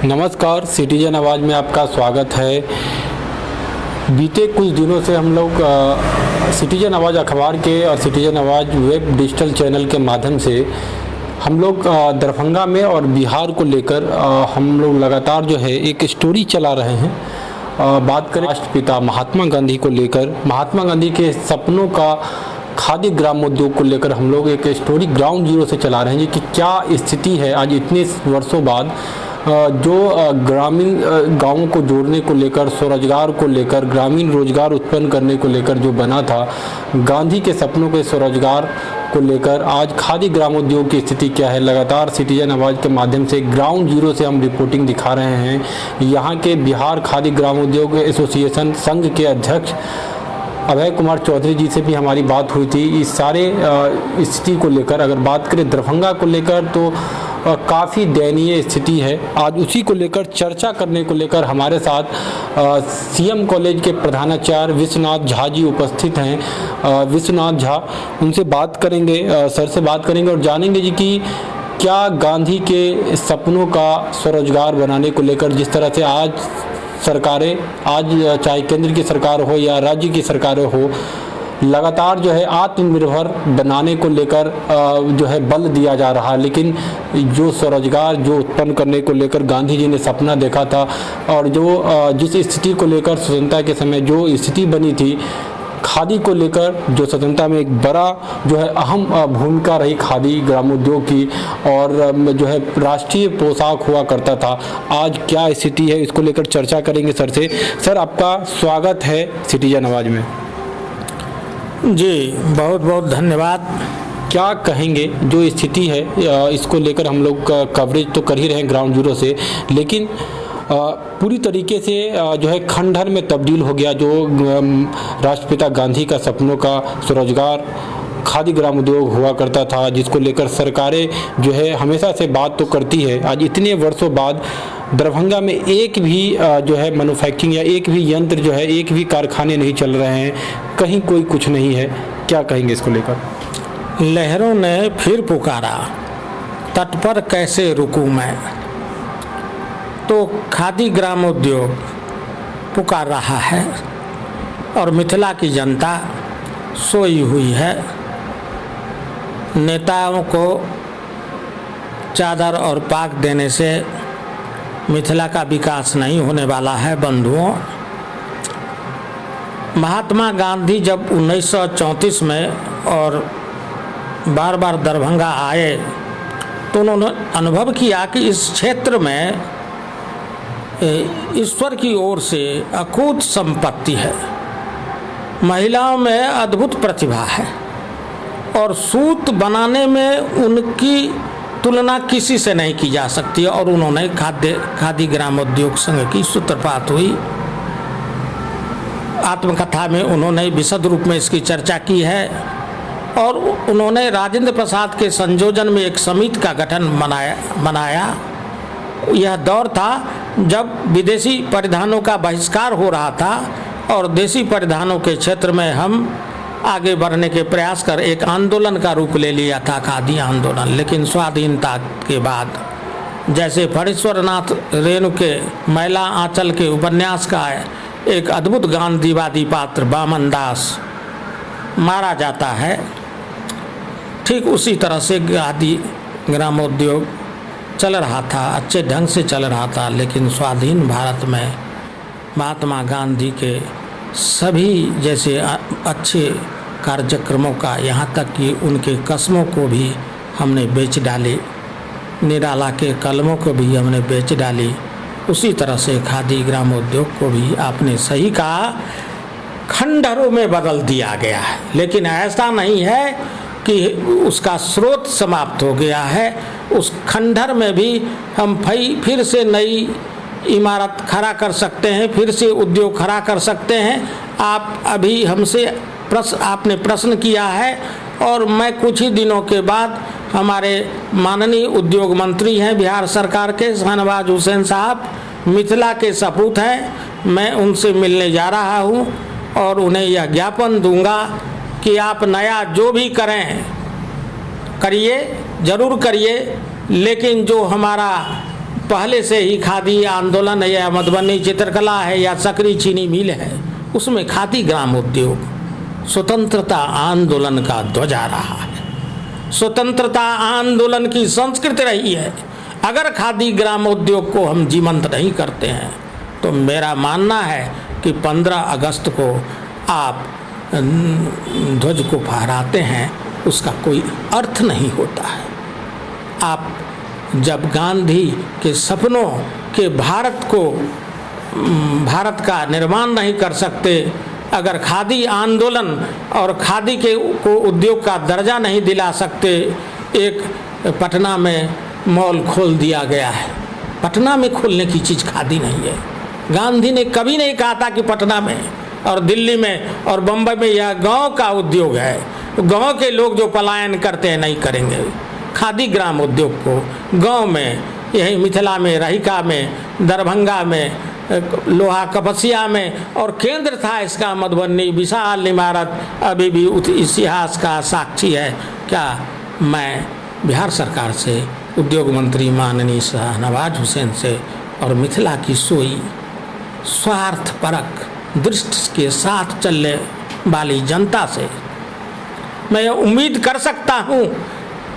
नमस्कार, सिटीजन आवाज़ में आपका स्वागत है। बीते कुछ दिनों से हम लोग सिटीजन आवाज़ अखबार के और सिटीजन आवाज़ वेब डिजिटल चैनल के माध्यम से हम लोग दरभंगा में और बिहार को लेकर हम लोग लगातार जो है एक स्टोरी चला रहे हैं। बात करें राष्ट्रपिता महात्मा गांधी को लेकर, महात्मा गांधी के सपनों का खादी ग्रामोद्योग को लेकर हम लोग एक स्टोरी ग्राउंड जीरो से चला रहे हैं कि क्या स्थिति है आज इतने वर्षों बाद। जो ग्रामीण गांवों को जोड़ने को लेकर, स्वरोजगार को लेकर, ग्रामीण रोजगार उत्पन्न करने को लेकर जो बना था, गांधी के सपनों के स्वरोजगार को लेकर आज खादी ग्रामोद्योग की स्थिति क्या है। लगातार सिटीजन आवाज़ के माध्यम से ग्राउंड जीरो से हम रिपोर्टिंग दिखा रहे हैं। यहाँ के बिहार खादी ग्रामोद्योग एसोसिएशन संघ के अध्यक्ष अभय कुमार चौधरी जी से भी हमारी बात हुई थी इस सारे स्थिति को लेकर। अगर बात करें दरभंगा को लेकर तो काफ़ी दयनीय स्थिति है। आज उसी को लेकर चर्चा करने को लेकर हमारे साथ सीएम कॉलेज के प्रधानाचार्य विश्वनाथ झा जी उपस्थित हैं। विश्वनाथ झा, उनसे बात करेंगे, सर से बात करेंगे और जानेंगे जी कि क्या गांधी के सपनों का स्वरोजगार बनाने को लेकर जिस तरह से आज सरकारें, आज चाहे केंद्र की सरकार हो या राज्य की सरकारें हो, लगातार जो है आत्मनिर्भर बनाने को लेकर जो है बल दिया जा रहा है, लेकिन जो स्वरोजगार जो उत्पन्न करने को लेकर गांधी जी ने सपना देखा था और जो जिस स्थिति को लेकर स्वतंत्रता के समय जो स्थिति बनी थी, खादी को लेकर जो स्वतंत्रता में एक बड़ा जो है अहम भूमिका रही खादी ग्रामोद्योग की और जो है राष्ट्रीय पोशाक हुआ करता था, आज क्या स्थिति है, इसको लेकर चर्चा करेंगे सर से। सर, आपका स्वागत है सिटीजन आवाज़ में। जी, बहुत बहुत धन्यवाद। क्या कहेंगे जो स्थिति है इसको लेकर हम लोग कवरेज तो कर ही रहे हैं ग्राउंड जीरो से, लेकिन पूरी तरीके से जो है खंडहर में तब्दील हो गया जो राष्ट्रपिता गांधी का सपनों का स्वरोजगार खादी ग्रामोद्योग हुआ करता था, जिसको लेकर सरकारें जो है हमेशा से बात तो करती है। आज इतने वर्षों बाद दरभंगा में एक भी जो है मैन्युफैक्चरिंग या एक भी यंत्र जो है, एक भी कारखाने नहीं चल रहे हैं, कहीं कोई कुछ नहीं है, क्या कहेंगे इसको लेकर? लहरों ने फिर पुकारा, तट पर कैसे रुकूं मैं। तो खादी ग्रामोद्योग पुकार रहा है और मिथिला की जनता सोई हुई है। नेताओं को चादर और पाक देने से मिथिला का विकास नहीं होने वाला है बंधुओं। महात्मा गांधी जब 1934 में और बार बार दरभंगा आए तो उन्होंने अनुभव किया कि इस क्षेत्र में ईश्वर की ओर से अकूत संपत्ति है, महिलाओं में अद्भुत प्रतिभा है और सूत बनाने में उनकी तुलना किसी से नहीं की जा सकती है। और उन्होंने खादी ग्रामोद्योग संघ की सूत्रपात हुई। आत्मकथा में उन्होंने विशद रूप में इसकी चर्चा की है और उन्होंने राजेंद्र प्रसाद के संयोजन में एक समिति का गठन बनाया। यह दौर था जब विदेशी परिधानों का बहिष्कार हो रहा था और देसी परिधानों के क्षेत्र में हम आगे बढ़ने के प्रयास कर एक आंदोलन का रूप ले लिया था, खादी आंदोलन। लेकिन स्वाधीनता के बाद जैसे फणीश्वरनाथ रेणु के मैला आंचल के उपन्यास का एक अद्भुत गांधीवादी पात्र वामन दास मारा जाता है, ठीक उसी तरह से खादी ग्रामोद्योग चल रहा था, अच्छे ढंग से चल रहा था। लेकिन स्वाधीन भारत में महात्मा गांधी के सभी जैसे अच्छे कार्यक्रमों का, यहाँ तक कि उनके कस्मों को भी हमने बेच डाली, निराला के कलमों को भी हमने बेच डाली। उसी तरह से खादी ग्रामोद्योग को भी आपने सही कहा, खंडहरों में बदल दिया गया है। लेकिन ऐसा नहीं है कि उसका स्रोत समाप्त हो गया है। उस खंडहर में भी हम फिर से नई इमारत खड़ा कर सकते हैं, फिर से उद्योग खड़ा कर सकते हैं। आप अभी हमसे आपने प्रश्न किया है और मैं कुछ ही दिनों के बाद हमारे माननीय उद्योग मंत्री हैं बिहार सरकार के शाहनवाज हुसैन साहब, मिथिला के सपूत हैं, मैं उनसे मिलने जा रहा हूं और उन्हें यह ज्ञापन दूंगा कि आप नया जो भी करें करिए, ज़रूर करिए, लेकिन जो हमारा पहले से ही खादी आंदोलन है या मधुबनी चित्रकला है या सकरी चीनी मिल है, उसमें खादी ग्राम उद्योग स्वतंत्रता आंदोलन का ध्वजा रहा है, स्वतंत्रता आंदोलन की संस्कृति रही है। अगर खादी ग्राम उद्योग को हम जीवंत नहीं करते हैं तो मेरा मानना है कि 15 अगस्त को आप ध्वज को फहराते हैं, उसका कोई अर्थ नहीं होता है। आप जब गांधी के सपनों के भारत का निर्माण नहीं कर सकते, अगर खादी आंदोलन और खादी के को उद्योग का दर्जा नहीं दिला सकते, एक पटना में मॉल खोल दिया गया है, पटना में खोलने की चीज़ खादी नहीं है। गांधी ने कभी नहीं कहा था कि पटना में और दिल्ली में और बम्बई में यह गांव का उद्योग है, गांव के लोग जो पलायन करते हैं नहीं करेंगे। खादी ग्राम उद्योग को गांव में, यही मिथिला में, रहिका में, दरभंगा में, लोहा कपसिया में, और केंद्र था इसका मधुबनी, विशाल इमारत अभी भी इतिहास का साक्षी है। क्या मैं बिहार सरकार से, उद्योग मंत्री माननीय शाहनवाज हुसैन से और मिथिला की सोई स्वार्थपरक दृष्टि के साथ चलने वाली जनता से मैं यह उम्मीद कर सकता हूँ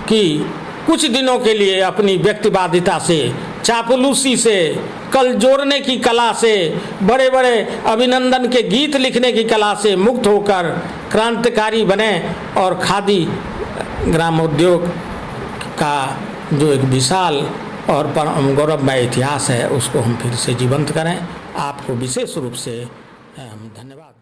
कि कुछ दिनों के लिए अपनी व्यक्तिवादिता से, चापलूसी से, कल जोड़ने की कला से, बड़े बड़े अभिनंदन के गीत लिखने की कला से मुक्त होकर क्रांतिकारी बने और खादी ग्रामोद्योग का जो एक विशाल और गौरवमय इतिहास है उसको हम फिर से जीवंत करें। आपको विशेष रूप से धन्यवाद।